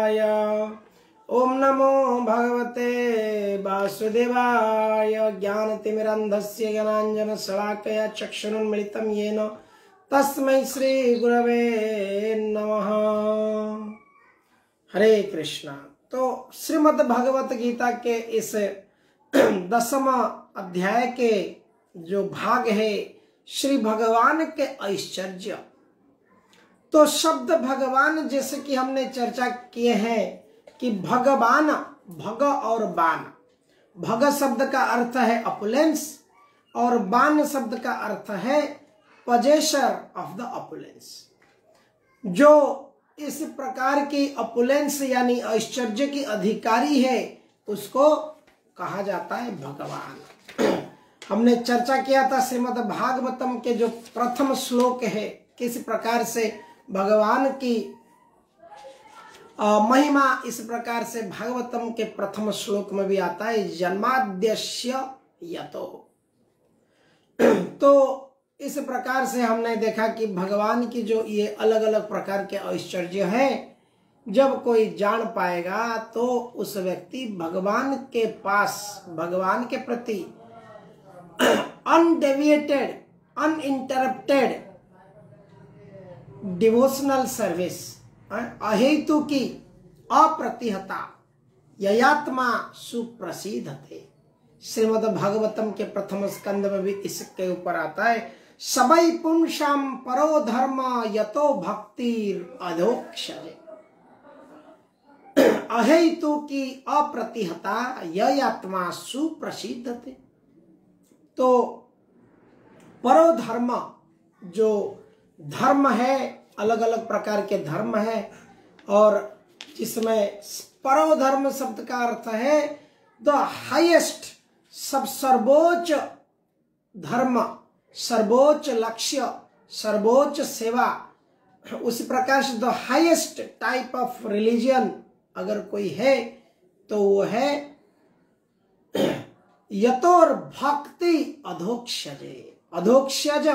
गोविंदाय। ओम नमो भगवते वासुदेवाय। ज्ञानतिमिरन्धस्य ज्ञानाञ्जन शलाकया चक्षुरुन्मिलितं येन तस्मै श्री गुरवे नमः। हरे कृष्णा। तो श्रीमद् भगवत गीता के इस 10वां अध्याय के जो भाग है श्री भगवान के ऐश्वर्य। तो शब्द भगवान जैसे कि हमने चर्चा किए हैं कि भगवान, भग और बान। भग शब्द का अर्थ है अपुलेंस और बान शब्द का अर्थ है पजेशर ऑफ द अपुलेंस। जो इस प्रकार की अपुलेंस यानी ऐश्वर्य की अधिकारी है उसको कहा जाता है भगवान। हमने चर्चा किया था श्रीमद् भागवतम के जो प्रथम श्लोक है किस प्रकार से भगवान की महिमा इस प्रकार से भागवतम के प्रथम श्लोक में भी आता है, जन्माद्यस्य यतो। तो इस प्रकार से हमने देखा कि भगवान की जो ये अलग अलग प्रकार के ऐश्वर्य है, जब कोई जान पाएगा तो उस व्यक्ति भगवान के पास, भगवान के प्रति अनडेविएटेड, अनइंटरप्टेड डिवोशनल सर्विस, अहेतु की अप्रतिहता ययात्मा सुप्रसिद्धते। श्रीमद् भागवतम के प्रथम स्कंद में भी इसके ऊपर आता है, सबई पुंसाम परो धर्म यतो भक्तिर अधोक्षजे। अहेतु की अप्रतिहता ययात्मा सुप्रसिद्धते। तो परो धर्म, जो धर्म है, अलग अलग प्रकार के धर्म है और जिसमें परो धर्म शब्द का अर्थ है द हाईएस्ट, सब सर्वोच्च धर्म, सर्वोच्च लक्ष्य, सर्वोच्च सेवा। उसी प्रकार से the highest type of religion अगर कोई है तो वो है यतोर भक्ति अधोक्षजे। अधोक्षज,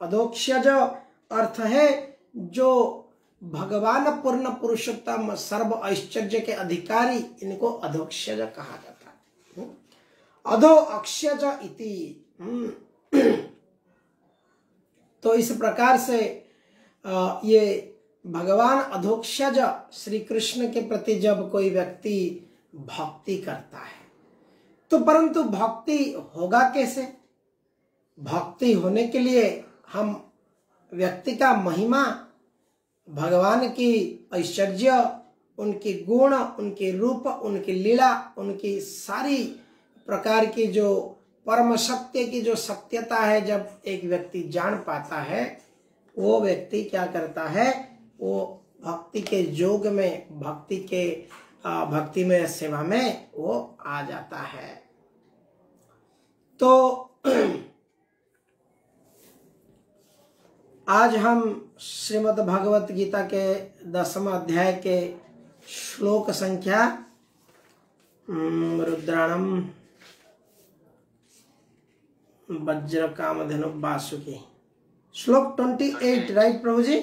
अधोक्षज अर्थ है जो भगवान पूर्ण पुरुषोत्तम सर्व ऐश्वर्य के अधिकारी, इनको अधोक्षज कहा जाता है। अधो अक्षज इति। तो इस प्रकार से ये भगवान अधोक्षज श्री कृष्ण के प्रति जब कोई व्यक्ति भक्ति करता है तो परंतु भक्ति होगा कैसे? भक्ति होने के लिए हम व्यक्ति का महिमा, भगवान की ऐश्वर्य, उनकी गुण, उनके रूप, उनकी लीला, उनकी सारी प्रकार की जो परम सत्य की जो सत्यता है, जब एक व्यक्ति जान पाता है वो व्यक्ति क्या करता है, वो भक्ति के योग में, भक्ति में सेवा में वो आ जाता है। तो आज हम श्रीमद् भगवत गीता के 10वां अध्याय के श्लोक संख्या रुद्राणम वज्र कामधेनु वासुकी, श्लोक 28, राइट प्रभु जी?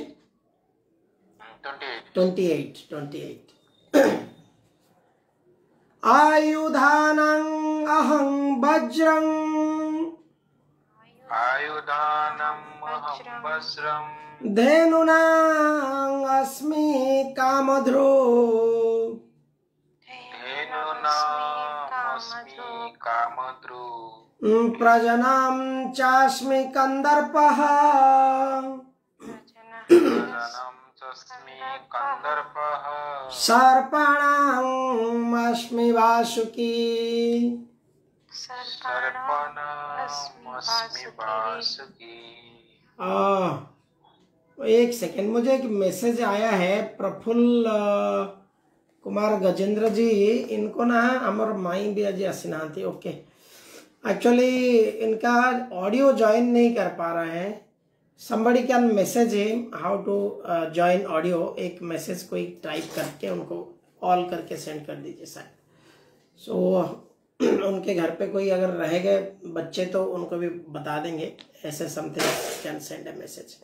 28। आयुधानं अहं वज्रं, आयुधानम् अहं वज्रं, धेनुनां अस्मि कामधुरो, धेनुनाम् अस्मि कामधुरो, प्रजनां चास्मि कंदर्पः, प्रजनं चास्मि कंदर्पः, सर्पाणाम् अस्मि वासुकी, सर्पाणाम् अस्मि वासुकी। एक सेकेंड, मुझे एक मैसेज आया है प्रफुल्ल कुमार गजेंद्र जी, इनको ना हमर माई भी आज आसीना थी। ओके, एक्चुअली इनका ऑडियो ज्वाइन नहीं कर पा रहे हैं। somebody can message him how to join audio। एक मैसेज कोई टाइप करके उनको ऑल करके सेंड कर दीजिए शायद। सो उनके घर पे कोई अगर रह गए बच्चे तो उनको भी बता देंगे, ऐसे something can send a message.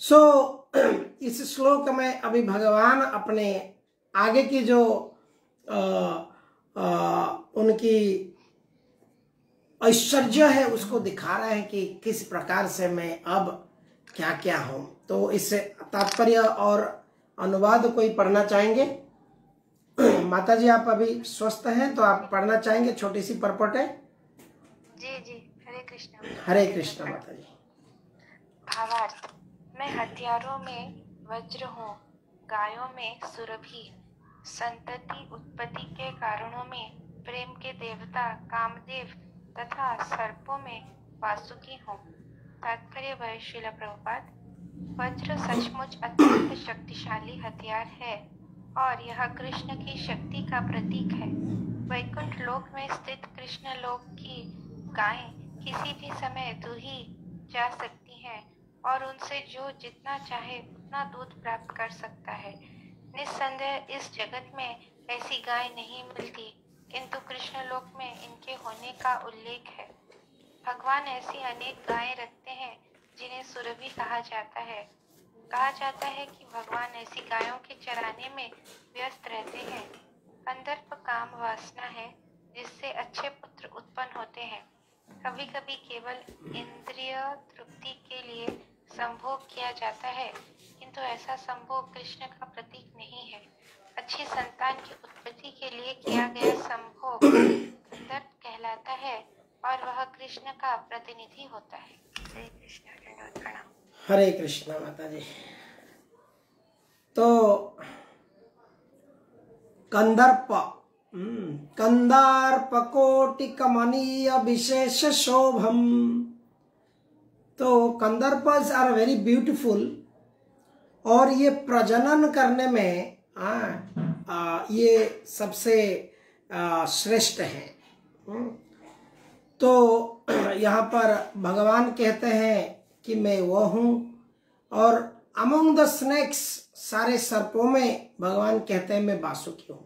So इस श्लोक में अभी भगवान अपने आगे की जो उनकी ऐश्वर्य है उसको दिखा रहे हैं कि किस प्रकार से मैं अब क्या क्या हूं। तो इससे तात्पर्य और अनुवाद कोई पढ़ना चाहेंगे? माता जी आप अभी स्वस्थ हैं तो आप पढ़ना चाहेंगे? छोटी सी परपट है। जी जी, हरे कृष्ण। हरे कृष्ण माता जी। भावार्थ, मैं हथियारों में वज्र हूँ, गायों में सुरभि, संतति उत्पत्ति के कारणों में प्रेम के देवता कामदेव तथा सर्पों में वासुकी हूँ। तात्पर्य वह श्रील प्रभुपाद, वज्र सचमुच अत्यंत शक्तिशाली हथियार है और यह कृष्ण की शक्ति का प्रतीक है। वैकुंठ लोक में स्थित कृष्ण लोक की गायें किसी भी समय दूही जा सकती हैं और उनसे जो जितना चाहे उतना दूध प्राप्त कर सकता है। निस्संदेह इस जगत में ऐसी गाय नहीं मिलती, किंतु कृष्ण लोक में इनके होने का उल्लेख है। भगवान ऐसी अनेक गायें रखते हैं जिन्हें सुरभि कहा जाता है। कहा जाता है कि भगवान ऐसी गायों के चराने में व्यस्त रहते हैं। कंदर्प काम वासना है जिससे अच्छे पुत्र उत्पन्न होते हैं। कभी कभी केवल इंद्रिय तृप्ति के लिए संभोग किया जाता है, किंतु ऐसा संभोग कृष्ण का प्रतीक नहीं है। अच्छी संतान की उत्पत्ति के लिए किया गया संभोग कंदर्प कहलाता है और वह कृष्ण का प्रतिनिधि होता है। श्री कृष्ण दंडवत प्रणाम। हरे कृष्ण माता जी। तो कंदर्प, कंदार्प कोटि कमनीय विशेष शोभम। तो कंदर्पस आर वेरी ब्यूटीफुल और ये प्रजनन करने में ये सबसे श्रेष्ठ है। तो यहाँ पर भगवान कहते हैं कि मैं वो हूँ, और अमंग द स्नेक्स, सारे सर्पों में भगवान कहते हैं मैं वासुकी हूँ।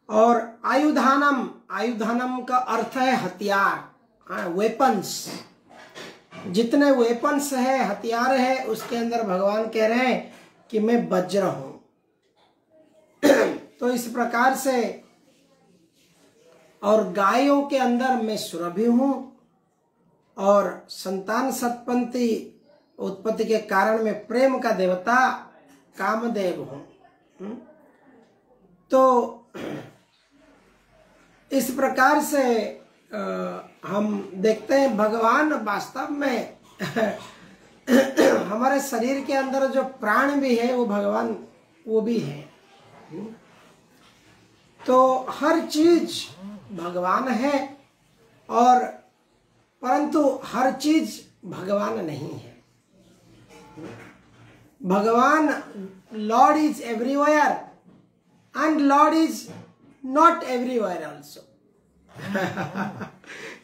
और आयुधानम, आयुधानम का अर्थ है हथियार, वेपन्स। जितने वेपन्स है, हथियार है, उसके अंदर भगवान कह रहे हैं कि मैं वज्र हूं। तो इस प्रकार से, और गायों के अंदर मैं सुरभि हूं, और संतान सत्पंथी उत्पत्ति के कारण मैं प्रेम का देवता कामदेव हूं। तो इस प्रकार से हम देखते हैं भगवान वास्तव में हमारे शरीर के अंदर जो प्राण भी है वो भगवान वो भी है। तो हर चीज भगवान है, और परंतु हर चीज भगवान नहीं है। भगवान Lord is everywhere and Lord is not everywhere also.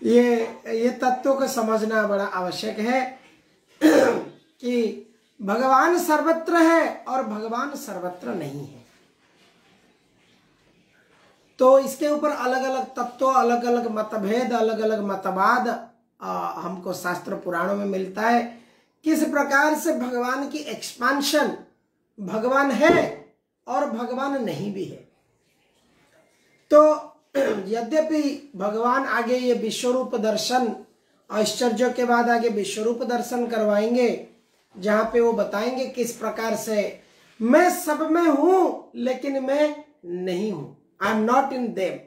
ये तत्व को समझना बड़ा आवश्यक है कि भगवान सर्वत्र है और भगवान सर्वत्र नहीं है। तो इसके ऊपर अलग अलग तत्व, अलग अलग मतभेद, अलग अलग मतवाद हमको शास्त्र पुराणों में मिलता है। किस प्रकार से भगवान की एक्सपांशन, भगवान है और भगवान नहीं भी है। तो यद्यपि भगवान आगे ये विश्वरूप दर्शन, ऐश्वर्य के बाद आगे विश्वरूप दर्शन करवाएंगे, जहां पे वो बताएंगे किस प्रकार से मैं सब में हूं लेकिन मैं नहीं हूं, I am not in them.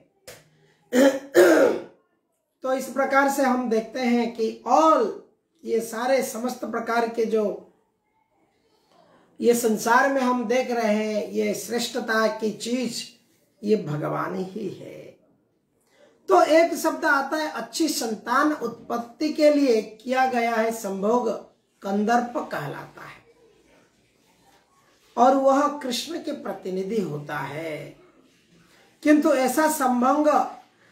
तो इस प्रकार से हम देखते हैं कि ऑल ये सारे समस्त प्रकार के जो ये संसार में हम देख रहे हैं, ये श्रेष्ठता की चीज ये भगवान ही है। तो एक शब्द आता है अच्छी संतान उत्पत्ति के लिए किया गया है संभोग, कंदर्प कहलाता है, और वह कृष्ण के प्रतिनिधि होता है। किंतु ऐसा संभोग,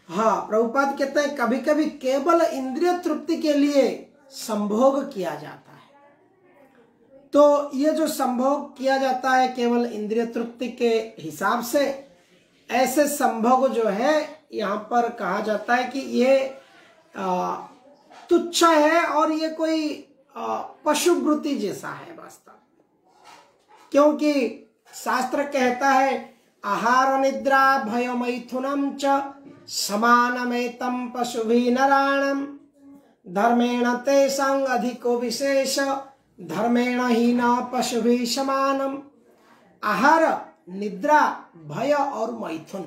हाँ, प्रभुपाद कहते हैं कभी कभी केवल इंद्रिय तृप्ति के लिए संभोग किया जाता है। तो ये जो संभोग किया जाता है केवल इंद्रिय तृप्ति के हिसाब से, ऐसे संभोग जो है यहाँ पर कहा जाता है कि ये तुच्छ है और ये कोई पशु वृत्ति जैसा है वास्तव। क्योंकि शास्त्र कहता है आहार निद्रा भय मैथुनम च समानमेतम पशुभिः नराणाम् धर्मेण तेषां अधिको विशेष धर्मेण ही न पशुभिः समानम। आहार, निद्रा, भय और मैथुन।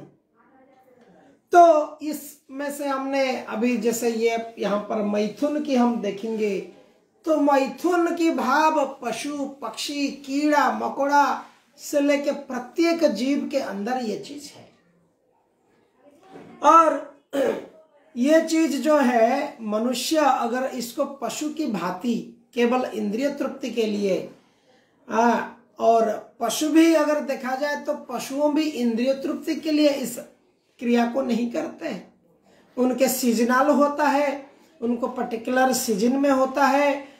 तो इसमें से हमने अभी जैसे ये यहाँ पर मैथुन की हम देखेंगे तो मैथुन की भाव पशु पक्षी कीड़ा मकोड़ा से लेके प्रत्येक जीव के अंदर ये चीज है। और ये चीज जो है मनुष्य अगर इसको पशु की भांति केवल इंद्रिय तृप्ति के लिए और पशु भी अगर देखा जाए तो पशुओं भी इंद्रिय तृप्ति के लिए इस क्रिया को नहीं करते हैं। उनके सीजनल होता है, उनको पर्टिकुलर सीजन में होता है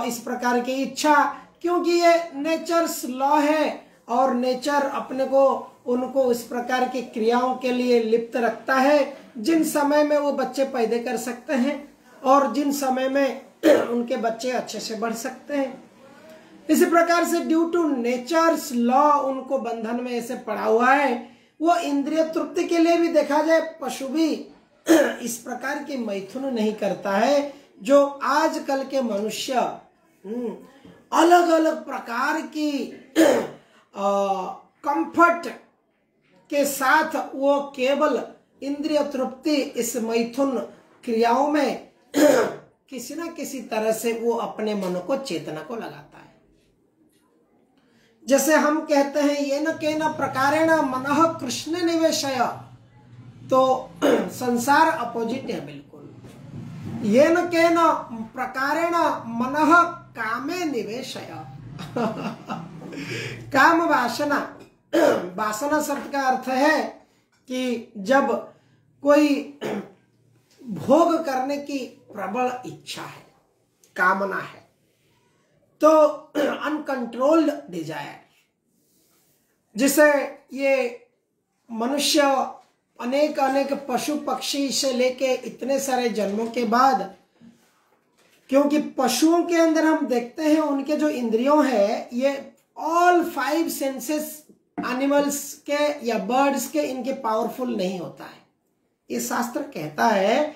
इस प्रकार की इच्छा, क्योंकि ये नेचर्स लॉ है और नेचर अपने को उनको इस प्रकार की क्रियाओं के लिए लिप्त रखता है जिन समय में वो बच्चे पैदा कर सकते हैं और जिन समय में उनके बच्चे अच्छे से बढ़ सकते हैं। इसी प्रकार से ड्यू टू नेचर्स लॉ उनको बंधन में ऐसे पड़ा हुआ है। वो इंद्रिय तृप्ति के लिए भी देखा जाए पशु भी इस प्रकार की मैथुन नहीं करता है जो आजकल के मनुष्य अलग अलग प्रकार की कंफर्ट के साथ वो केवल इंद्रिय तृप्ति इस मैथुन क्रियाओं में किसी न किसी तरह से वो अपने मन को चेतना को लगाता है। जैसे हम कहते हैं ये न के न प्रकारेण मनः कृष्ण निवेशय, तो संसार अपोजिट है बिल्कुल। ये न के न प्रकारेण मनः कामे निवेशय काम वासना, वासना शब्द का अर्थ है कि जब कोई भोग करने की प्रबल इच्छा है, कामना है, तो अनकंट्रोल्ड डिजायर, जिसे ये मनुष्य अनेक अनेक पशु पक्षी से लेके इतने सारे जन्मों के बाद, क्योंकि पशुओं के अंदर हम देखते हैं उनके जो इंद्रियों है ये ऑल 5 सेंसेस एनिमल्स के या बर्ड्स के इनके पावरफुल नहीं होता है। ये शास्त्र कहता है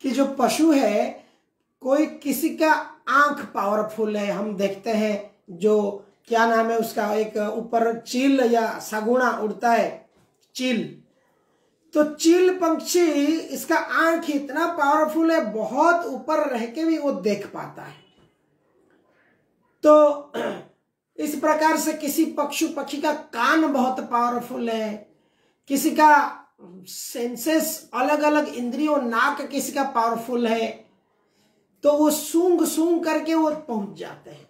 कि जो पशु है कोई किसी का आंख पावरफुल है, हम देखते हैं जो क्या नाम है उसका, एक ऊपर चील या सगुणा उड़ता है चील, तो चील पंछी इसका आंख इतना पावरफुल है, बहुत ऊपर रह के भी वो देख पाता है। तो इस प्रकार से किसी पशु पक्षी का कान बहुत पावरफुल है, किसी का सेंसेस अलग अलग इंद्रियों, नाक किसी का पावरफुल है, तो वो सूंघ सूंघ करके वो पहुंच जाते हैं।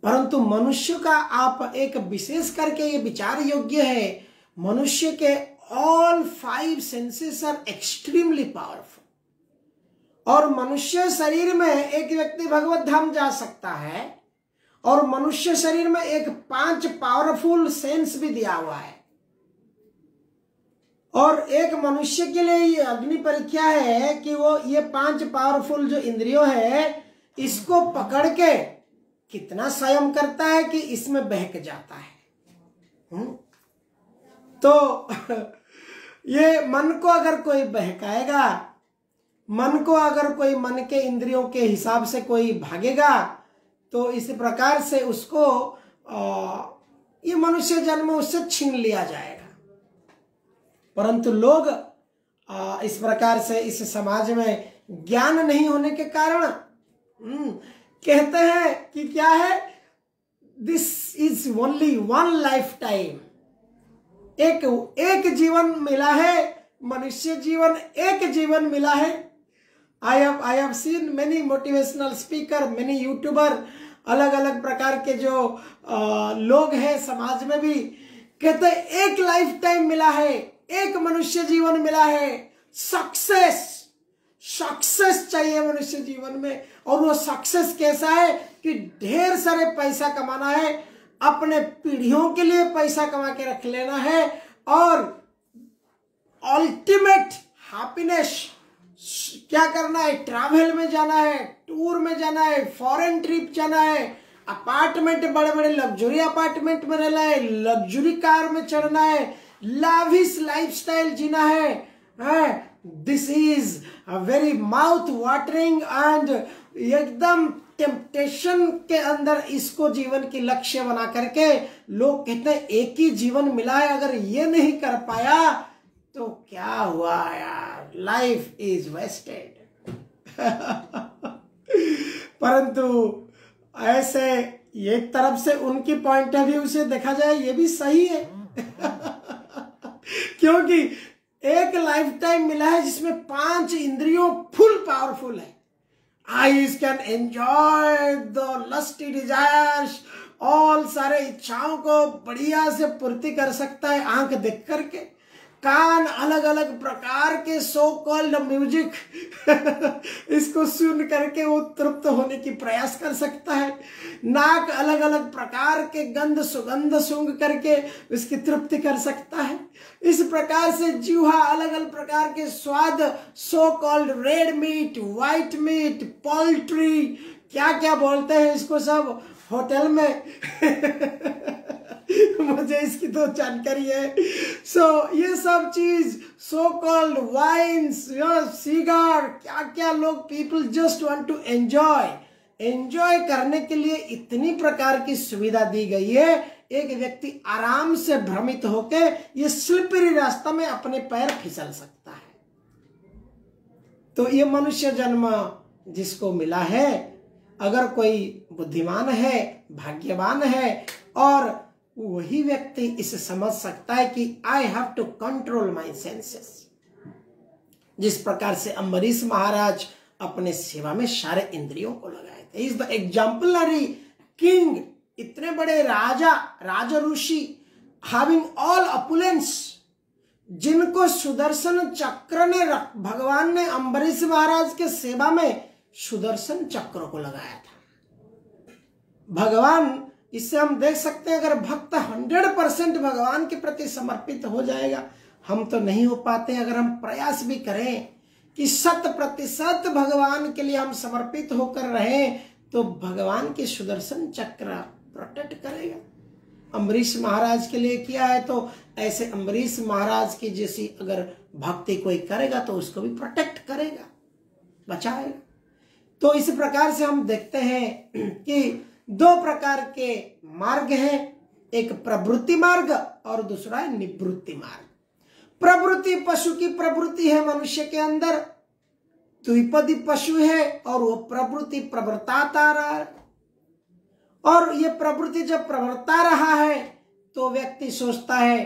परंतु मनुष्य का आप एक विशेष करके ये विचार योग्य है, मनुष्य के all 5 senses are extremely powerful. और मनुष्य शरीर में एक व्यक्ति भगवत धाम जा सकता है और मनुष्य शरीर में एक 5 पावरफुल सेंस भी दिया हुआ है। और एक मनुष्य के लिए ये अग्नि परीक्षा है कि वो ये 5 पावरफुल जो इंद्रियों है इसको पकड़ के कितना संयम करता है कि इसमें बहक जाता है। तो ये मन को अगर कोई बहकाएगा, मन को अगर कोई मन के इंद्रियों के हिसाब से कोई भागेगा, तो इस प्रकार से उसको ये मनुष्य जन्म उससे छीन लिया जाएगा। परंतु लोग इस प्रकार से इस समाज में ज्ञान नहीं होने के कारण कहते हैं कि क्या है, this is only 1 life time, एक जीवन मिला है, मनुष्य जीवन एक जीवन मिला है। I have seen many motivational speaker, many YouTuber, अलग अलग प्रकार के जो लोग हैं समाज में भी कहते हैं एक लाइफ टाइम मिला है, एक मनुष्य जीवन मिला है, सक्सेस चाहिए मनुष्य जीवन में। और वो सक्सेस कैसा है कि ढेर सारे पैसा कमाना है, अपने पीढ़ियों के लिए पैसा कमा के रख लेना है, और अल्टीमेट हैप्पीनेस क्या करना है, ट्रैवल में जाना है, टूर में जाना है, फॉरेन ट्रिप जाना है, अपार्टमेंट, बड़े बड़े लग्जरी अपार्टमेंट में रहना है, लग्जरी कार में चढ़ना है, लाविश लाइफस्टाइल जीना है। This is a very mouth watering and एकदम टेम्पटेशन के अंदर इसको जीवन की लक्ष्य बना करके लोग कहते हैं एक ही जीवन मिला है, अगर ये नहीं कर पाया तो क्या हुआ यार, लाइफ इज वेस्टेड। परंतु ऐसे एक तरफ से उनकी पॉइंट ऑफ व्यू से देखा जाए ये भी सही है। क्योंकि एक लाइफ टाइम मिला है जिसमें 5 इंद्रियों फुल पावरफुल है। Eyes can enjoy the lusty desires, all सारे इच्छाओं को बढ़िया से पूर्ति कर सकता है आंख देख करके। कान अलग अलग प्रकार के सो कॉल्ड म्यूजिक इसको सुन करके वो तृप्त होने की प्रयास कर सकता है। नाक अलग अलग प्रकार के गंध सुगंध सूंघ करके उसकी तृप्ति कर सकता है। इस प्रकार से जीवा अलग अलग प्रकार के स्वाद, so called red meat, white meat, poultry, क्या क्या बोलते हैं इसको सब होटल में मुझे इसकी तो जानकारी है। सो ये सब चीज, सो कॉल्ड वाइन्स, सिगार, क्या क्या लोग people just want to enjoy करने के लिए इतनी प्रकार की सुविधा दी गई है। एक व्यक्ति आराम से भ्रमित होकर ये स्लिपरी रास्ता में अपने पैर फिसल सकता है। तो ये मनुष्य जन्म जिसको मिला है, अगर कोई बुद्धिमान है, भाग्यवान है, और वही व्यक्ति इसे समझ सकता है कि I have to control my senses. जिस प्रकार से अम्बरीश महाराज अपने सेवा में सारे इंद्रियों को लगाए थे। इज द एग्जाम्पलरी किंग, इतने बड़े राजा ऋषि, हैविंग ऑल अपुलेंस, जिनको सुदर्शन चक्र ने भगवान ने अम्बरीश महाराज के सेवा में सुदर्शन चक्र को लगाया था। भगवान, इससे हम देख सकते हैं अगर भक्त 100% भगवान के प्रति समर्पित हो जाएगा, हम तो नहीं हो पाते। अगर हम प्रयास भी करें कि 100% भगवान के लिए हम समर्पित होकर रहें, तो भगवान के सुदर्शन चक्र प्रोटेक्ट करेगा। अम्बरीश महाराज के लिए किया है, तो ऐसे अम्बरीश महाराज की जैसी अगर भक्ति कोई करेगा तो उसको भी प्रोटेक्ट करेगा, बचाएगा। तो इस प्रकार से हम देखते हैं कि 2 प्रकार के मार्ग हैं, एक प्रवृत्ति मार्ग और दूसरा है निवृत्ति मार्ग। प्रवृत्ति पशु की प्रवृत्ति है मनुष्य के अंदर, द्विपदी पशु है और वो प्रवृत्ति प्रवर्ताता रहा है। और ये प्रवृत्ति जब प्रवर्ता रहा है तो व्यक्ति सोचता है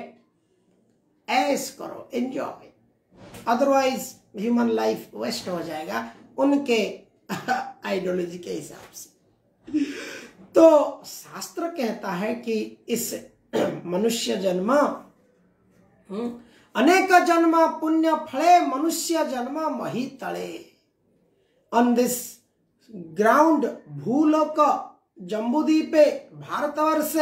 ऐश करो, enjoy, otherwise human life waste हो जाएगा उनके आइडियोलॉजी के हिसाब से। तो शास्त्र कहता है कि इस मनुष्य जन्म अनेक जन्म पुण्य फले मनुष्य जन्म मही तले। ऑन दिस ग्राउंड, भूलोक जम्बूद्वीपे भारतवर्ष,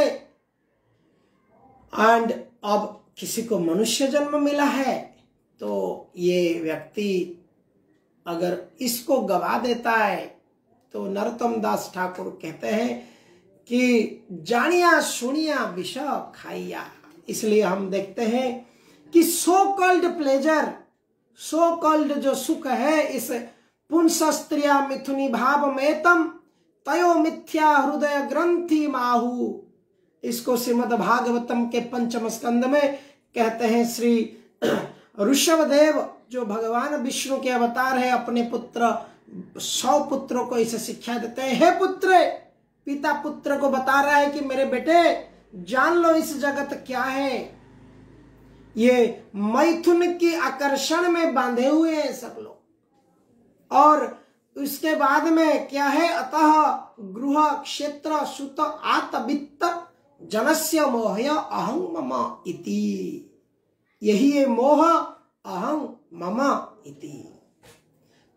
एंड अब किसी को मनुष्य जन्म मिला है तो ये व्यक्ति अगर इसको गवा देता है तो नरोत्तम दास ठाकुर कहते हैं कि जानिया सुनिया विष खाइया। इसलिए हम देखते हैं कि so called pleasure, so called जो सुख है, इस पुंस स्त्रिया मिथुनी भाव मेतम तयो मिथ्या हृदय ग्रंथि माहु। इसको श्रीमद् भागवतम के 5वें स्कंद में कहते हैं। श्री ऋषभदेव जो भगवान विष्णु के अवतार है, अपने पुत्र 100 पुत्रों को इसे शिक्षा देते हैं। हे पुत्र, पिता पुत्र को बता रहा है कि मेरे बेटे जान लो इस जगत क्या है, ये मैथुन की आकर्षण में बांधे हुए हैं सब लोग। और उसके बाद में क्या है, अतः गृह क्षेत्र सुत आतवित्त जनस्य मोहय अहं मम इति। यही है मोह, अहं मम इति।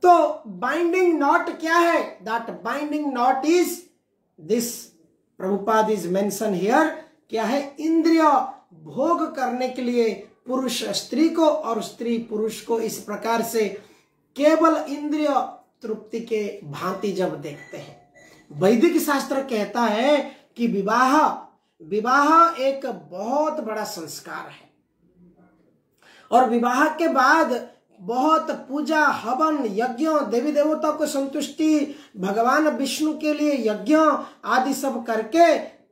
तो बाइंडिंग नॉट क्या है, that binding not is this, Prabhupada is mention here. क्या है, इंद्रिय भोग करने के लिए पुरुष स्त्री को और स्त्री पुरुष को इस प्रकार से केवल इंद्रिय तृप्ति के भांति जब देखते हैं, वैदिक शास्त्र कहता है कि विवाह एक बहुत बड़ा संस्कार है और विवाह के बाद बहुत पूजा हवन यज्ञ देवी देवताओं को संतुष्टि भगवान विष्णु के लिए यज्ञ आदि सब करके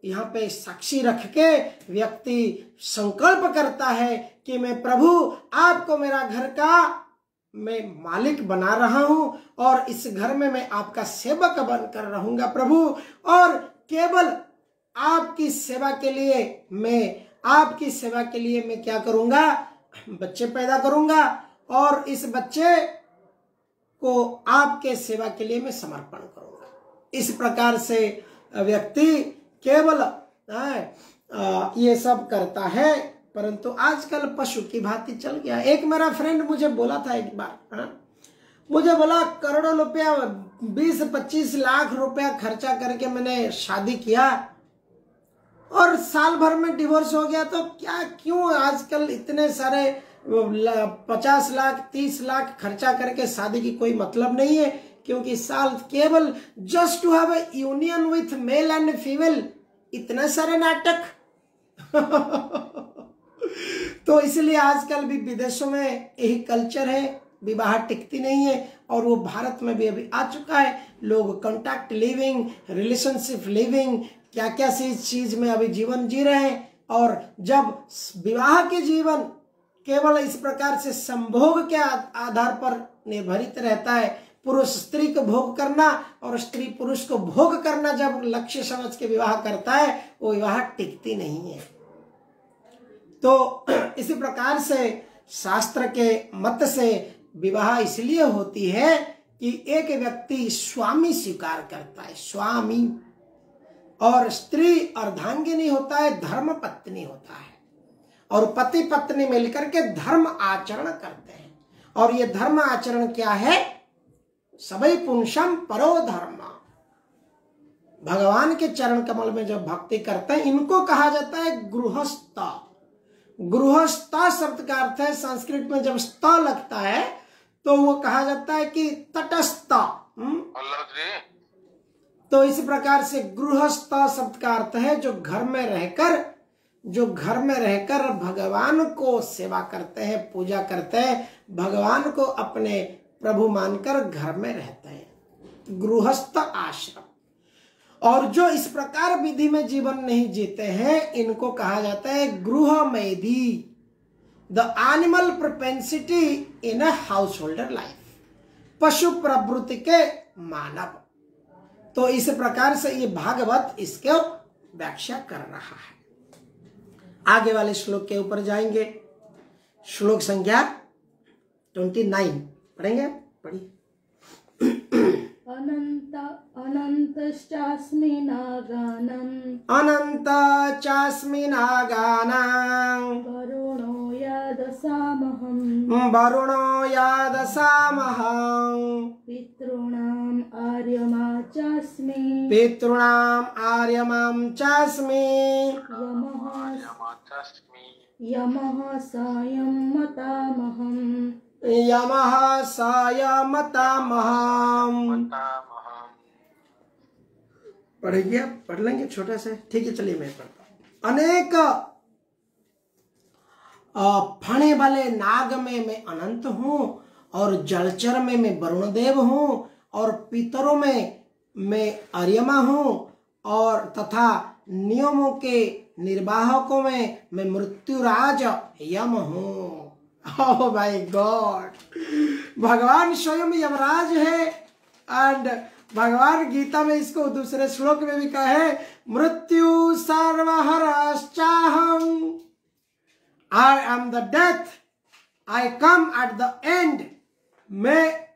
यहाँ पे साक्षी रख के व्यक्ति संकल्प करता है कि मैं प्रभु आपको मेरा घर का मैं मालिक बना रहा हूं और इस घर में मैं आपका सेवक बनकर रहूंगा प्रभु और केवल आपकी सेवा के लिए मैं क्या करूंगा, बच्चे पैदा करूंगा और इस बच्चे को आपके सेवा के लिए मैं समर्पण करूंगा। इस प्रकार से व्यक्ति केवल ये सब करता है, परंतु आजकल पशु की भांति चल गया। एक मेरा फ्रेंड मुझे बोला था एक बार, मुझे बोला करोड़ों रुपया 20-25 लाख रुपया खर्चा करके मैंने शादी किया और साल भर में डिवोर्स हो गया, तो क्या क्यों आजकल इतने सारे 50 लाख 30 लाख खर्चा करके शादी की कोई मतलब नहीं है, क्योंकि साल केवल just to have a union with male and female, इतने सारे नाटक। तो इसलिए आजकल भी विदेशों में यही कल्चर है, विवाह टिकती नहीं है और वो भारत में भी अभी आ चुका है। लोग कॉन्टैक्ट लिविंग, रिलेशनशिप लिविंग, क्या क्या चीज में अभी जीवन जी रहे हैं। और जब विवाह के जीवन केवल इस प्रकार से संभोग के आधार पर निर्भरित रहता है, पुरुष स्त्री को भोग करना और स्त्री पुरुष को भोग करना जब लक्ष्य समझ के विवाह करता है, वो विवाह टिकती नहीं है। तो इसी प्रकार से शास्त्र के मत से विवाह इसलिए होती है कि एक व्यक्ति स्वामी स्वीकार करता है, स्वामी, और स्त्री अर्धांगिनी होता है, धर्म पत्नी होता है, और पति पत्नी मिलकर के धर्म आचरण करते हैं। और ये धर्म आचरण क्या है? सबई पुंसम परो धर्म, भगवान के चरण कमल में जो भक्ति करते हैं इनको कहा जाता है गृहस्थ। गृहस्थ शब्द का अर्थ है, संस्कृत में जब स्त लगता है तो वो कहा जाता है कि तटस्थ। तो इस प्रकार से गृहस्थ शब्द का अर्थ है जो घर में रहकर भगवान को सेवा करते हैं, पूजा करते हैं, भगवान को अपने प्रभु मानकर घर में रहते हैं, गृहस्थ आश्रम। और जो इस प्रकार विधि में जीवन नहीं जीते हैं इनको कहा जाता है गृहमेधी, the animal propensity in a house holder life, पशु प्रवृत्ति के मानव। तो इस प्रकार से ये भागवत इसके व्याख्या कर रहा है। आगे वाले श्लोक के ऊपर जाएंगे, श्लोक संख्या 29 पढ़ेंगे, पढ़िए। अनन्तश्चास्मि नागानां, अनंत चास्मि नागानां, वरुणो यादसामहं, वरुणो यादसामहं, पितॄणाम् आर्यमा चास्मि, पितॄणाम् आर्यमां चास्मि, यमः सायं मतामहम्, यमः सायमतामहम्। पढ़िए, पढ़ लेंगे छोटा सा, ठीक है, चलिए मैं पढ़ता हूं। अनेक फणे वाले नाग में मैं अनंत हूं, और जलचर में मैं वरुणदेव हूं, और पितरों में मैं अर्यमा हूं, और तथा नियमों के निर्वाहकों में मैं मृत्युराज यम हूं। ओह माय गॉड, भगवान स्वयं यमराज है। एंड भगवान गीता में इसको दूसरे श्लोक में भी कहा है, मृत्यु सर्वहरश्चाहम, I am the death, I come at the end. मैं,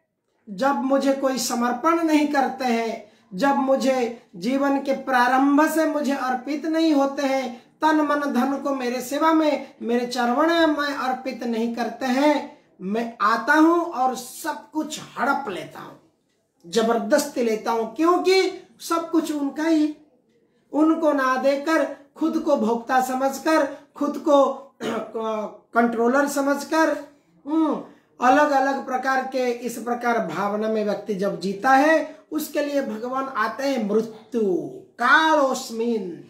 जब मुझे कोई समर्पण नहीं करते हैं, जब मुझे जीवन के प्रारंभ से मुझे अर्पित नहीं होते हैं, तन मन धन को मेरे सेवा में, मेरे चरणों में अर्पित नहीं करते हैं, मैं आता हूं और सब कुछ हड़प लेता हूं, जबरदस्ती लेता हूं, क्योंकि सब कुछ उनका ही, उनको ना देकर खुद को भोक्ता समझकर, खुद को कंट्रोलर समझकर, अलग अलग प्रकार के इस प्रकार भावना में व्यक्ति जब जीता है उसके लिए भगवान आते हैं मृत्यु कालोस्मिन।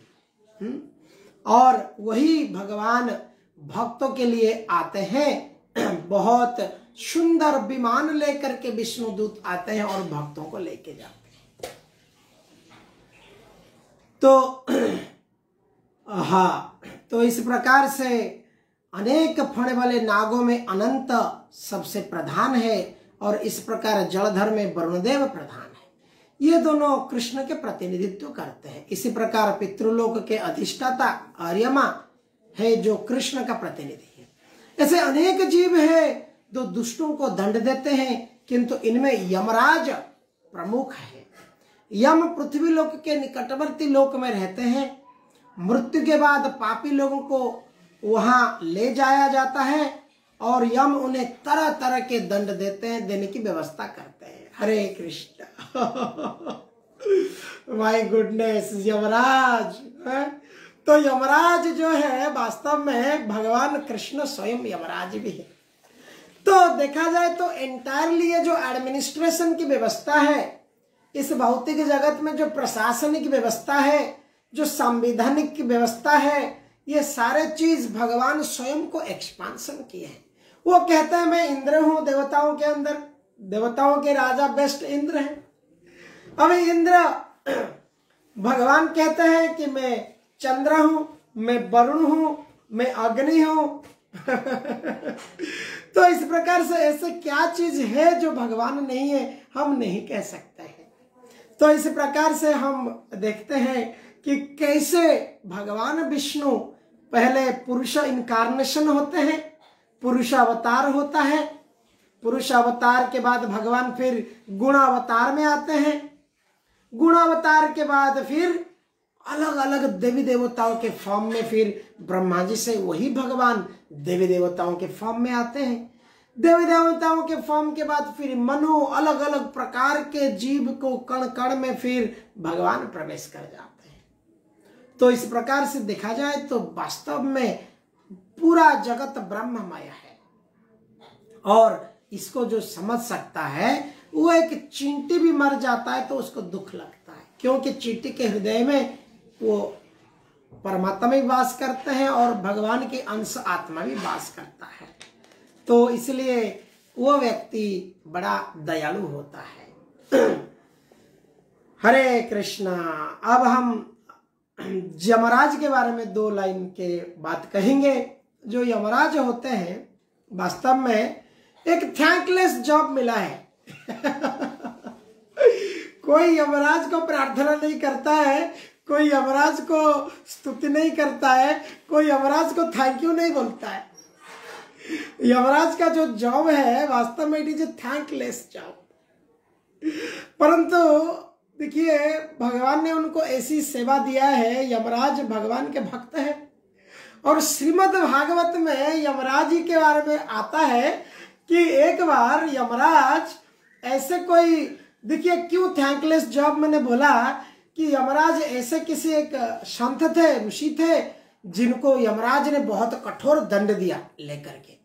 और वही भगवान भक्तों के लिए आते हैं, बहुत सुंदर विमान लेकर के विष्णुदूत आते हैं और भक्तों को लेके जाते हैं। तो हाँ, तो इस प्रकार से अनेक फण वाले नागों में अनंत सबसे प्रधान है और इस प्रकार जलधर में वरुणदेव प्रधान है। ये दोनों कृष्ण के प्रतिनिधित्व करते हैं। इसी प्रकार पितृलोक के अधिष्ठाता आर्यमा है जो कृष्ण का प्रतिनिधि है। ऐसे अनेक जीव है जो दुष्टों को दंड देते हैं, किंतु इनमें यमराज प्रमुख है। यम पृथ्वी लोक के निकटवर्ती लोक में रहते हैं। मृत्यु के बाद पापी लोगों को वहां ले जाया जाता है और यम उन्हें तरह तरह के दंड देने की व्यवस्था करते हैं। हरे कृष्ण। माय गुडनेस, यमराज है? तो यमराज जो है वास्तव में भगवान कृष्ण स्वयं यमराज भी है। तो देखा जाए तो एंटायरली ये जो एडमिनिस्ट्रेशन की व्यवस्था है, इस भौतिक जगत में जो प्रशासनिक व्यवस्था है, जो संवैधानिक की व्यवस्था है, ये सारे चीज भगवान स्वयं को एक्सपांशन किए हैं। वो कहते हैं मैं इंद्र हूं देवताओं के अंदर, देवताओं के राजा बेस्ट इंद्र हैं। अब इंद्र भगवान कहते हैं कि मैं चंद्र हूं, मैं वरुण हूं, मैं अग्नि हूं। तो इस प्रकार से ऐसे क्या चीज है जो भगवान नहीं है, हम नहीं कह सकते हैं। तो इस प्रकार से हम देखते हैं कि कैसे भगवान विष्णु पहले पुरुष इनकारनेशन होते हैं, पुरुष अवतार होता है। पुरुष अवतार के बाद भगवान फिर गुणावतार में आते हैं। गुणावतार के बाद फिर अलग अलग देवी देवताओं के फॉर्म में, फिर ब्रह्मा जी से वही भगवान देवी देवताओं के फॉर्म में आते हैं। देवी देवताओं के फॉर्म के बाद फिर मनो अलग अलग प्रकार के जीव को कण कण में फिर भगवान प्रवेश कर जाते हैं। तो इस प्रकार से देखा जाए तो वास्तव में पूरा जगत ब्रह्ममय है और इसको जो समझ सकता है वो एक चींटी भी मर जाता है तो उसको दुख लगता है, क्योंकि चींटी के हृदय में वो परमात्मा भी वास करते हैं और भगवान के अंश आत्मा भी वास करता है। तो इसलिए वो व्यक्ति बड़ा दयालु होता है। हरे कृष्णा। अब हम यमराज के बारे में 2 लाइन के बात कहेंगे। जो यमराज होते हैं वास्तव में एक थैंकलेस जॉब मिला है। कोई यमराज को प्रार्थना नहीं करता है, कोई यमराज को स्तुति नहीं करता है, कोई यमराज को थैंक यू नहीं बोलता है। यमराज का जो जॉब है वास्तव में it is a thankless job. परंतु देखिए भगवान ने उनको ऐसी सेवा दिया है। यमराज भगवान के भक्त हैं और श्रीमद् भागवत में यमराज जी के बारे में आता है कि एक बार यमराज ऐसे कोई, देखिए क्यों थैंकलेस जॉब मैंने बोला कि यमराज ऐसे किसी एक संत थे, ऋषि थे, जिनको यमराज ने बहुत कठोर दंड दिया लेकर के।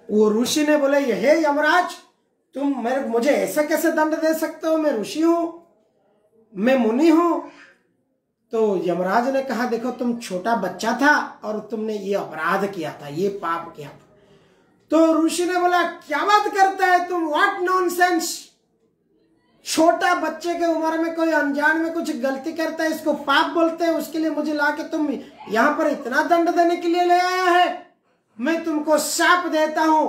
वो ऋषि ने बोले हे यमराज, तुम मुझे ऐसा कैसे दंड दे सकते हो, मैं ऋषि हूं, मैं मुनि हूं। तो यमराज ने कहा देखो तुम छोटा बच्चा था और तुमने ये अपराध किया था, ये पाप किया था। तो ऋषि ने बोला क्या बात करता है तुम, व्हाट नॉनसेंस। छोटा बच्चे के उम्र में कोई अनजान में कुछ गलती करता है, इसको पाप बोलते हैं, उसके लिए मुझे लाके तुम यहां पर इतना दंड देने के लिए ले आया है। मैं तुमको शाप देता हूं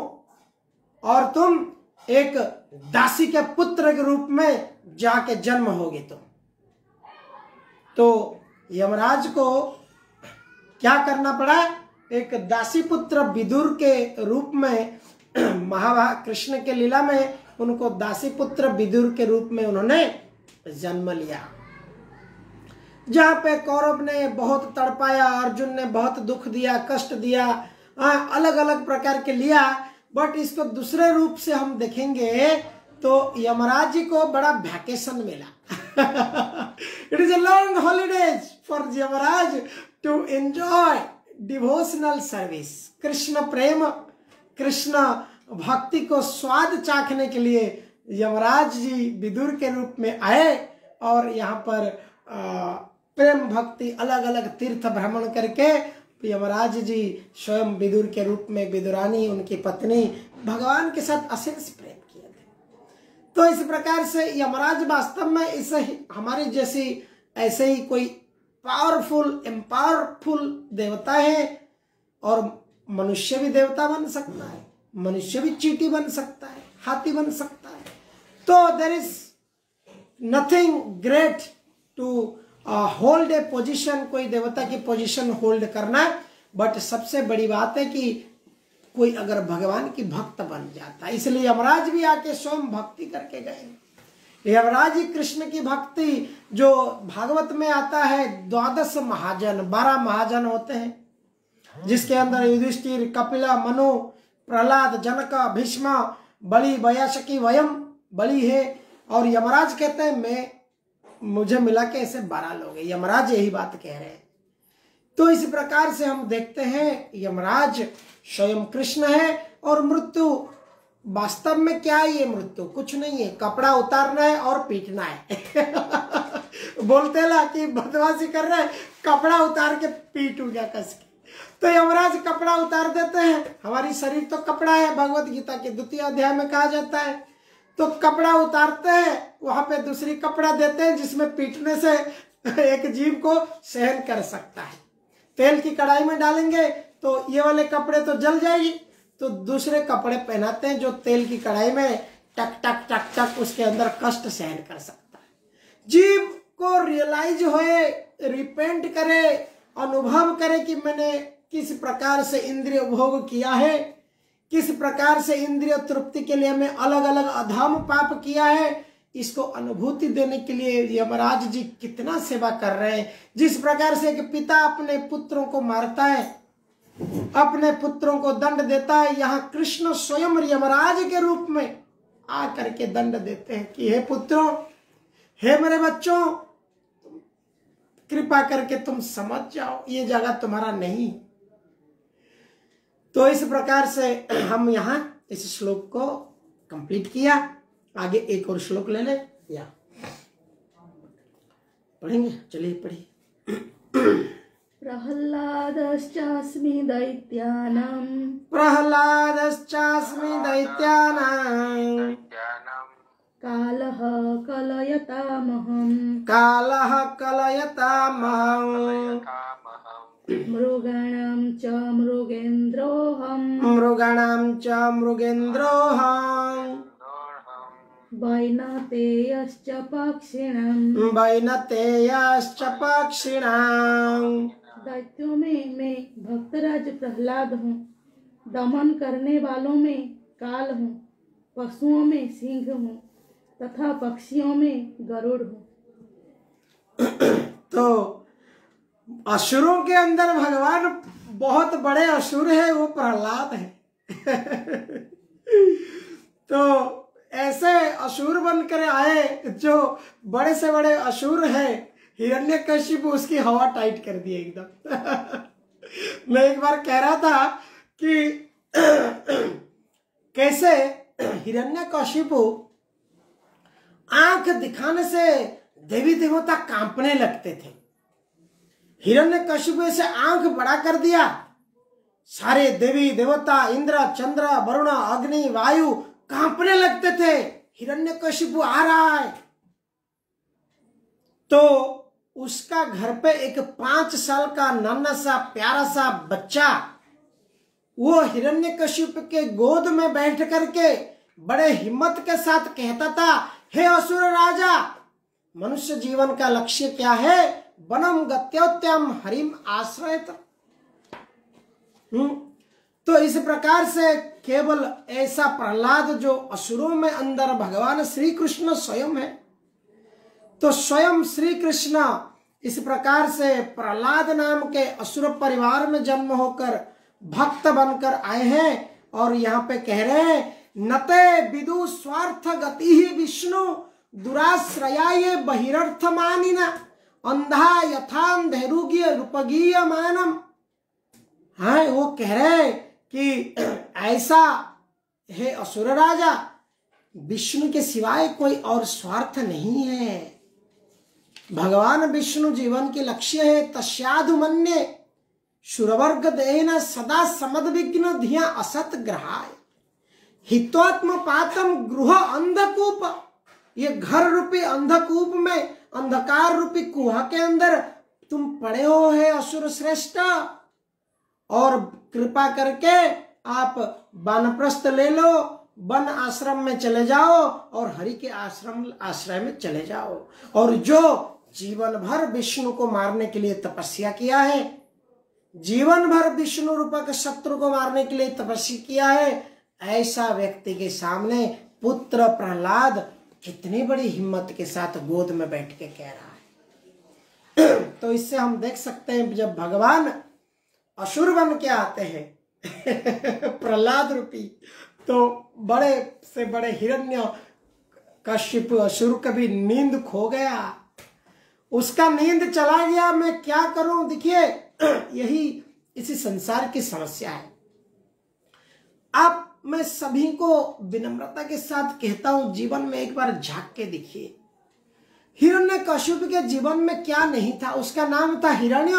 और तुम एक दासी के पुत्र के रूप में जाके जन्म होगे तुम। तो यमराज को क्या करना पड़ा, एक दासी पुत्र विदुर के रूप में, महाभारत कृष्ण के लीला में उनको दासी पुत्र विदुर के रूप में उन्होंने जन्म लिया। जहां पे कौरव ने बहुत तड़पाया, अर्जुन ने बहुत दुख दिया, कष्ट दिया, अलग अलग प्रकार के लिया। बट इसको दूसरे रूप से हम देखेंगे तो यमराज जी को बड़ा वैकेशन मिला। It is a long holidays for Yamraj to enjoy devotional service. Krishna प्रेम, कृष्ण भक्ति को स्वाद चाखने के लिए यमराज जी विदुर के रूप में आए और यहाँ पर प्रेम भक्ति अलग अलग तीर्थ भ्रमण करके यमराज जी स्वयं विदुर के रूप में विदुरानी उनकी पत्नी भगवान के साथ अशेष प्रेम किए थे। तो इस प्रकार से यमराज वास्तव में इस हमारी जैसी ऐसे ही कोई पावरफुल देवता है, और मनुष्य भी देवता बन सकता है, मनुष्य भी चींटी बन सकता है, हाथी बन सकता है। तो there is nothing great to hold a position, कोई देवता की पोजीशन होल्ड करना, बट सबसे बड़ी बात है कि कोई अगर भगवान की भक्त बन जाता है। इसलिए यमराज भी आके स्वयं भक्ति करके गए। यमराज जी कृष्ण की भक्ति जो भागवत में आता है, 12 महाजन 12 महाजन होते हैं, जिसके अंदर युधिष्ठिर, कपिला, मनु, प्रहलाद, जनक, भीष्म, बलि, वयस्की, वयम बलि है। और यमराज कहते हैं मुझे मिला के ऐसे 12 लोग हैं। यमराज यही बात कह रहे हैं। तो इस प्रकार से हम देखते हैं यमराज स्वयं कृष्ण है। और मृत्यु वास्तव में क्या है? ये मृत्यु कुछ नहीं है, कपड़ा उतारना है और पीटना है। बोलते ला कि बदमाशी कर रहे हैं, कपड़ा उतार के पीटूंगा कस के। तो यमराज कपड़ा उतार देते हैं। हमारी शरीर तो कपड़ा है, भगवत गीता के 2 अध्याय में कहा जाता है। तो कपड़ा उतारते हैं, वहां पे दूसरी कपड़ा देते हैं जिसमें पीटने से एक जीव को सहन कर सकता है। तेल की कढ़ाई में डालेंगे तो ये वाले कपड़े तो जल जाएगी, तो दूसरे कपड़े पहनाते हैं जो तेल की कढ़ाई में टक टक टक टक उसके अंदर कष्ट सहन कर सकता है। जीव को रियलाइज होए, रिपेंट करे, अनुभव करे कि मैंने किस प्रकार से इंद्रिय भोग किया है, किस प्रकार से इंद्रिय तृप्ति के लिए मैं अलग अलग अधम पाप किया है। इसको अनुभूति देने के लिए यमराज जी कितना सेवा कर रहे हैं। जिस प्रकार से एक पिता अपने पुत्रों को मारता है, अपने पुत्रों को दंड देता है, यहाँ कृष्ण स्वयं यमराज के रूप में आकर के दंड देते हैं कि हे पुत्रों, हे मेरे बच्चों, कृपा करके तुम समझ जाओ, ये जगह तुम्हारा नहीं। तो इस प्रकार से हम यहाँ इस श्लोक को कंप्लीट किया। आगे एक और श्लोक ले ले या पढ़ेंगे? चलिए पढ़िए। प्रह्लादश्चास्मि दैत्यानां कालः कलयतामहम् मृगाणां च मृगेन्द्रोऽहम् वैनतेयश्च पक्षिणाम्। दैत्यों में मैं भक्तराज प्रहलाद हूँ, दमन करने वालों में काल हूँ, पशुओं में सिंह हूँ तथा पक्षियों में गरुड़ हूँ। तो असुरों के अंदर भगवान बहुत बड़े असुर है, वो प्रहलाद है। तो ऐसे असुर बनकर आए जो बड़े से बड़े असुर है। हिरण्यकशिपु उसकी हवा टाइट कर दी एकदम। मैं एक बार कह रहा था कि कैसे हिरण्यकशिपु आंख दिखाने से देवी देवता कांपने लगते थे। हिरण्यकशिपु से आंख बड़ा कर दिया, सारे देवी देवता इंद्र, चंद्र, वरुण, अग्नि, वायु कांपने लगते थे। हिरण्यकशिपु आ रहा है तो उसका घर पे एक 5 साल का नन्हा सा प्यारा सा बच्चा वो हिरण्यकशिपु के गोद में बैठ करके बड़े हिम्मत के साथ कहता था, हे असुर राजा, मनुष्य जीवन का लक्ष्य क्या है? वनम गत्योत्यम हरिम आश्रयत। तो इस प्रकार से केवल ऐसा प्रहलाद जो असुरों में अंदर भगवान श्री कृष्ण स्वयं है। तो स्वयं श्री कृष्ण इस प्रकार से प्रहलाद नाम के असुर परिवार में जन्म होकर भक्त बनकर आए हैं। और यहाँ पे कह रहे हैं, नते विदु स्वार्थ गति ही विष्णु दुराश्रयाय बहिरर्थ मानिना अंधा यथांधेरुगीय रूपगीय मानम। हाँ, वो कह रहे कि ऐसा हे असुर राजा, विष्णु के सिवाय कोई और स्वार्थ नहीं है। भगवान विष्णु जीवन के लक्ष्य है। तस्याधु मन्ये शुरवर्ग देना सदा समद विघ्न धिया असत ग्रहाय हित्वात्म पातम गृह अंधकूप। ये घर रूपी अंधकूप में, अंधकार रूपी कुआ के अंदर तुम पड़े हो है असुर श्रेष्ठ, और कृपा करके आप वानप्रस्थ ले लो, वन आश्रम में चले जाओ और हरि के आश्रय में चले जाओ। और जो जीवन भर विष्णु को मारने के लिए तपस्या किया है, जीवन भर विष्णु रूपक शत्रु को मारने के लिए तपस्या किया है, ऐसा व्यक्ति के सामने पुत्र प्रहलाद कितनी बड़ी हिम्मत के साथ गोद में बैठ के कह रहा है। तो इससे हम देख सकते हैं जब भगवान असुर बन के आते हैं प्रहलाद रूपी, तो बड़े से बड़े हिरण्य कश्यप असुर कभी नींद खो गया, उसका नींद चला गया, मैं क्या करूं। देखिए यही इसी संसार की समस्या है। आप मैं सभी को विनम्रता के साथ कहता हूं, जीवन में एक बार झांक के देखिए। हिरण्यकशिपु के जीवन में क्या नहीं था? उसका नाम था हिरण्य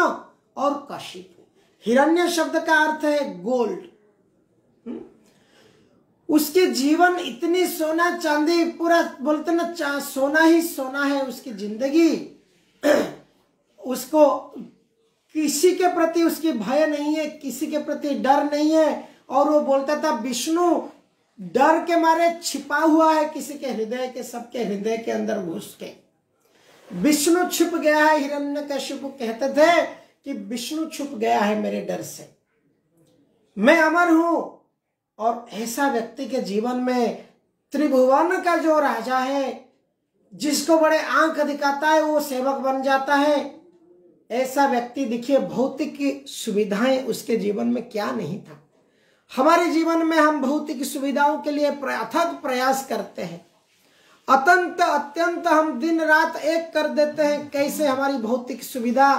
और कशिपु। हिरण्य शब्द का अर्थ है गोल्ड। उसके जीवन इतनी सोना चांदी, पूरा बोलते ना सोना ही सोना है उसकी जिंदगी। उसको किसी के प्रति उसकी भय नहीं है, किसी के प्रति डर नहीं है। और वो बोलता था विष्णु डर के मारे छिपा हुआ है किसी के हृदय के, सबके हृदय के अंदर घुस के विष्णु छुप गया है। हिरण्यकशिपु कहते थे कि विष्णु छुप गया है मेरे डर से, मैं अमर हूं। और ऐसा व्यक्ति के जीवन में त्रिभुवन का जो राजा है, जिसको बड़े आंख दिखाता है, वो सेवक बन जाता है। ऐसा व्यक्ति देखिए, भौतिक सुविधाएं उसके जीवन में क्या नहीं था। हमारे जीवन में हम भौतिक सुविधाओं के लिए अथक प्रयास करते हैं, अत्यंत हम दिन रात एक कर देते हैं, कैसे हमारी भौतिक सुविधा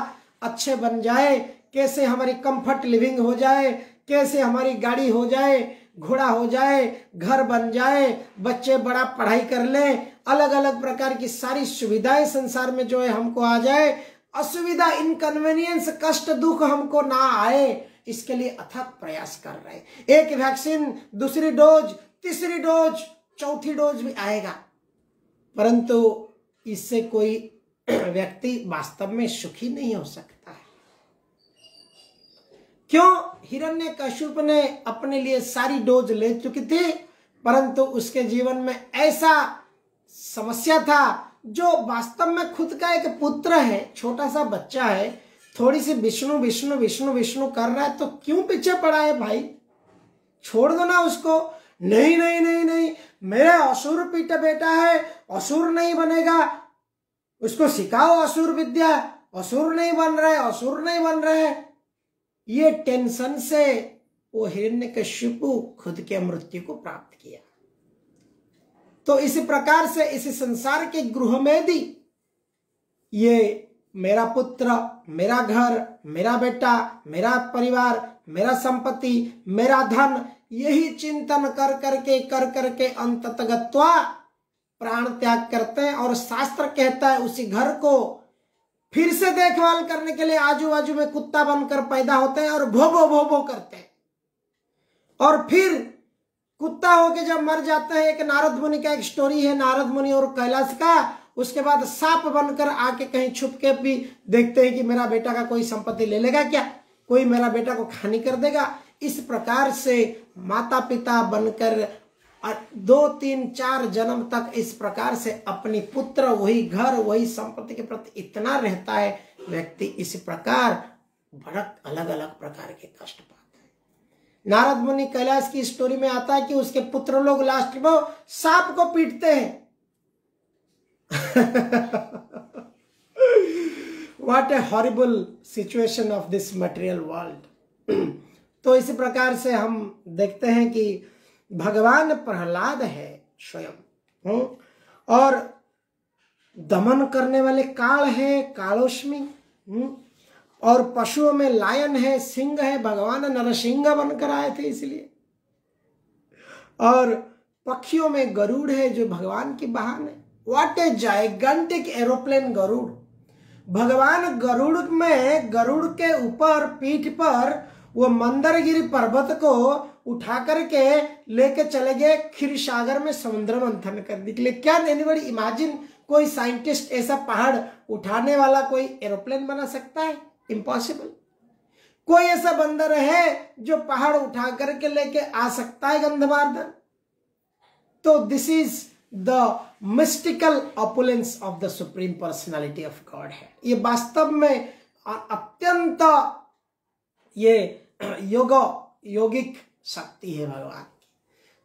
अच्छे बन जाए, कैसे हमारी कंफर्ट लिविंग हो जाए, कैसे हमारी गाड़ी हो जाए, घोड़ा हो जाए, घर बन जाए, बच्चे बड़ा पढ़ाई कर लें, अलग अलग प्रकार की सारी सुविधाएं संसार में जो है हमको आ जाए, असुविधा, इनकन्वीनियंस, कष्ट, दुख हमको ना आए, इसके लिए अथक प्रयास कर रहे हैं। एक वैक्सीन, दूसरी डोज, तीसरी डोज, चौथी डोज भी आएगा, परंतु इससे कोई व्यक्ति वास्तव में सुखी नहीं हो सकता है। क्यों? हिरण्यकशिपु ने अपने लिए सारी डोज ले चुकी थी, परंतु उसके जीवन में ऐसा समस्या था, जो वास्तव में खुद का एक पुत्र है, छोटा सा बच्चा है, थोड़ी सी विष्णु विष्णु विष्णु विष्णु कर रहा है, तो क्यों पीछे पड़ा है भाई? छोड़ दो ना उसको। नहीं नहीं नहीं नहीं, मेरा असुर पीटा बेटा है, असुर नहीं बनेगा, उसको सिखाओ असुर विद्या, असुर नहीं बन रहा है, असुर नहीं बन रहा है। ये टेंशन से वो हिरण्यकशिपु खुद के मृत्यु को प्राप्त किया। तो इसी प्रकार से इस संसार के गृह में भी ये मेरा पुत्र, मेरा घर, मेरा बेटा, मेरा परिवार, मेरा संपत्ति, मेरा धन, यही चिंतन कर करके अंततः गत्वा प्राण त्याग करते हैं। और शास्त्र कहता है उसी घर को फिर से देखभाल करने के लिए आजू बाजू में कुत्ता बनकर पैदा होते हैं और भोबो भोबो करते हैं, और फिर कुत्ता होके जब मर जाते हैं। एक नारद मुनि का एक स्टोरी है, नारद मुनि और कैलाश का। उसके बाद सांप बनकर आके कहीं छुप के भी देखते हैं कि मेरा बेटा का कोई संपत्ति ले लेगा क्या, कोई मेरा बेटा को हानि कर देगा। इस प्रकार से माता पिता बनकर 2, 3, 4 जन्म तक इस प्रकार से अपनी पुत्र, वही घर, वही संपत्ति के प्रति इतना रहता है व्यक्ति। इस प्रकार बड़ा अलग अलग प्रकार के कष्ट पाता है। नारद मुनि कैलाश की स्टोरी में आता है कि उसके पुत्र लोग लास्ट में सांप को पीटते हैं। What a horrible situation of this material world। तो इसी प्रकार से हम देखते हैं कि भगवान प्रहलाद है स्वयं, और दमन करने वाले काल है, कालोष्मी, और पशुओं में लायन है, सिंह है। भगवान नरसिंह बनकर आए थे इसलिए। और पक्षियों में गरुड़ है जो भगवान की वाहन है। What a gigantic aeroplane Garuda. भगवान गरुड़ में, गरुड़ के ऊपर पीठ पर वो मंदरगिरी पर्वत को उठा करके लेके चले गए क्षीर सागर में समुद्र मंथन करने के लिए। क्या एनीबॉडी इमेजिन कोई साइंटिस्ट ऐसा पहाड़ उठाने वाला कोई एरोप्लेन बना सकता है? इम्पॉसिबल। कोई ऐसा बंदर है जो पहाड़ उठा करके लेके आ सकता है गंधमार्दन? तो this is the mystical opulence of the supreme personality of God है। ये वास्तव में अत्यंत ये योगिक शक्ति है भगवान की।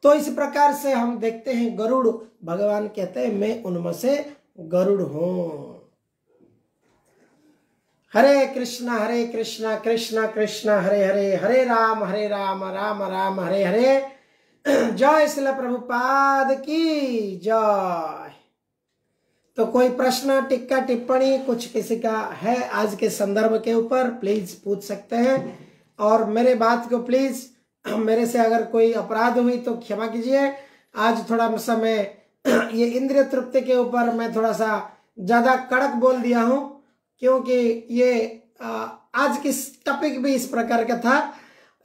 तो इस प्रकार से हम देखते हैं गरुड़, भगवान कहते हैं मैं उनमें से गरुड़ हूं। हरे कृष्णा कृष्णा कृष्णा हरे हरे, हरे राम राम राम हरे हरे। जय श्रील प्रभुपाद की जय। तो कोई प्रश्न, टिक्का, टिप्पणी कुछ किसी का है आज के संदर्भ के ऊपर, प्लीज पूछ सकते हैं। और मेरे बात को प्लीज, मेरे से अगर कोई अपराध हुई तो क्षमा कीजिए। आज थोड़ा समय ये इंद्रिय तृप्ति के ऊपर मैं थोड़ा सा ज्यादा कड़क बोल दिया हूं, क्योंकि ये आज की टॉपिक भी इस प्रकार का था।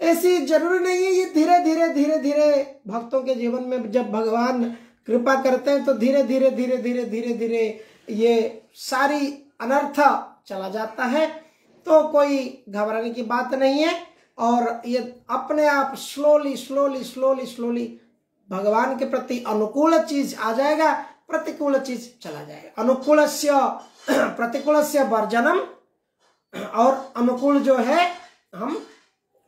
ऐसी जरूरी नहीं है, ये धीरे धीरे धीरे धीरे भक्तों के जीवन में जब भगवान कृपा करते हैं तो धीरे धीरे धीरे धीरे धीरे धीरे ये सारी अनर्थ चला जाता है। तो कोई घबराने की बात नहीं है, और ये अपने आप स्लोली स्लोली स्लोली स्लोली भगवान के प्रति अनुकूल चीज आ जाएगा, प्रतिकूल चीज चला जाएगा। अनुकूलस्य प्रतिकूलस्य वर्जनम, और अनुकूल जो है हम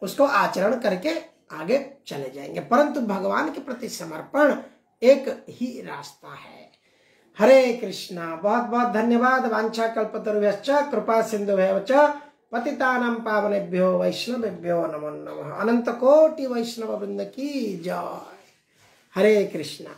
उसको आचरण करके आगे चले जाएंगे, परंतु भगवान के प्रति समर्पण एक ही रास्ता है। हरे कृष्णा। बहुत बहुत धन्यवाद। वांछा कल्पतरुभ्यश्च कृपा सिंधुभ्यः च पतितानां पावनेभ्यो वैष्णवेभ्यो नमो नमः। अनंत कोटि वैष्णव वृंद की जय। हरे कृष्णा।